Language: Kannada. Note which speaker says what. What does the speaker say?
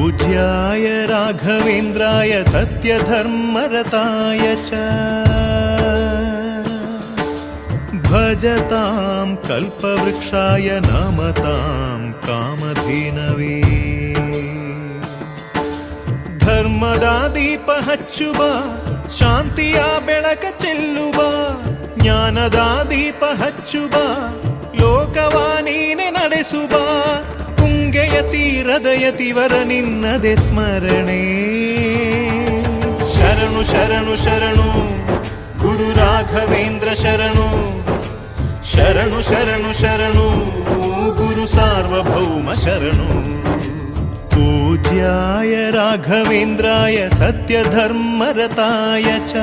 Speaker 1: पूज्याय राघवेन्द्राय सत्यधर्मरताय च भजतां कल्पवृक्षाय नमतां कामधेनवे ಧರ್ಮದ ದೀಪ ಹಚ್ಚುವ ಶಾಂತಿಯ ಬೆಳಕ ಚೆಲ್ಲುವ ಜ್ಞಾನದ ದೀಪ ಹಚ್ಚುವ ಲೋಕವ ನೀನೆ ನಡೆಸುವ ತುಂಗೆಯ ತೀರದ ಯತಿವರ ನಿನ್ನದೆ ಸ್ಮರಣೆ ಶರಣು ಶರಣು ಶರಣು ಗುರು ರಾಘವೇಂದ್ರ ಶರಣು ಶರಣು ಶರಣು ಶರಣು ಗುರು ಸಾರ್ವಭೌಮ ಶರಣು पूज्याय राघवेन्द्राय सत्यधर्मरताय च